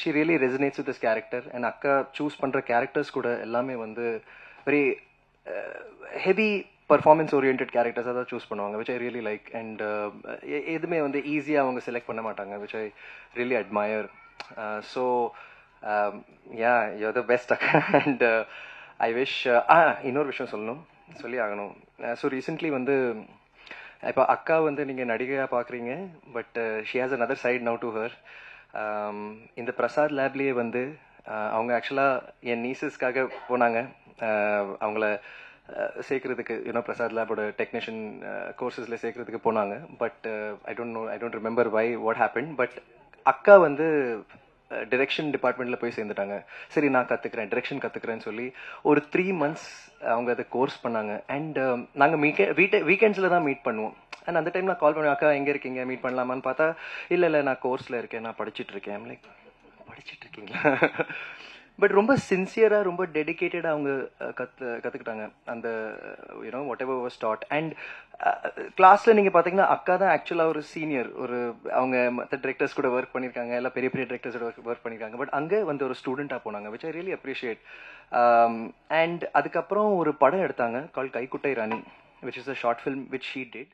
She really resonates with this character. And அக்கா choose பண்ணுற characters கூட எல்லாமே வந்து வெரி ஹெவி பர்ஃபார்மன்ஸ் ஓரியன்ட் கேரக்டர்ஸாக தான் சூஸ் பண்ணுவாங்க, which I really like. And எதுவுமே வந்து ஈஸியாக அவங்க செலக்ட் பண்ண மாட்டாங்க, which I really admire. So ya you're the best அக்கா. அண்ட் ஐ விஷ் இன்னொரு விஷயம் சொல்லி ஆகணும். ஸோ ரீசெண்ட்லி வந்து இப்போ அக்கா வந்து நீங்கள் நடிகையாக பார்க்குறீங்க, but she has another side now to her. இந்த பிரசாத் லேப்லேயே வந்து அவங்க ஆக்சுவலாக என் நீசஸ்க்காக போனாங்க. அவங்கள சேர்க்கறதுக்கு பிரசாத் லேபோட டெக்னீஷியன் கோர்சஸில் சேர்க்கறதுக்கு போனாங்க. But I don't remember why what happen. But அக்கா வந்து டிரெக்ஷன் டிபார்ட்மெண்ட்டில் போய் சேர்ந்துட்டாங்க. சரி நான் கற்றுக்கிறேன், டிரெக்ஷன் கற்றுக்கிறேன்னு சொல்லி ஒரு 3 months அவங்க அதை கோர்ஸ் பண்ணாங்க. அண்ட் நாங்கள் வீக்கெண்ட்ஸில் தான் மீட் பண்ணுவோம். அண்ட் அந்த டைம் நான் கால் பண்ணுவேன், அக்கா எங்கே இருக்கீங்க, மீட் பண்ணலாமான்னு பார்த்தா, இல்லை நான் கோர்ஸில் இருக்கேன், நான் படிச்சுட்டு இருக்கேன். லைக் படிச்சுட்டு இருக்கீங்களா? பட் ரொம்ப சின்சியராக, ரொம்ப டெடிக்கேட்டடாக அவங்க கற்றுக்கிட்டாங்க அந்த what ever was dot. And கிளாஸில் நீங்கள் பார்த்தீங்கன்னா அக்கா தான் ஆக்சுவலாக ஒரு சீனியர். அவங்க மற்ற டிரெக்டர்ஸ் கூட ஒர்க் பண்ணியிருக்காங்க, எல்லாம் பெரிய பெரிய டிரெக்டர்ஸோட ஒர்க் பண்ணியிருக்காங்க. பட் அங்கே வந்து ஒரு ஸ்டூடெண்ட்டாக போனாங்க, which I really appreciate. And அதுக்கப்புறம் ஒரு படம் எடுத்தாங்க கால் Kaikuttai Rani, which is a short film which she did.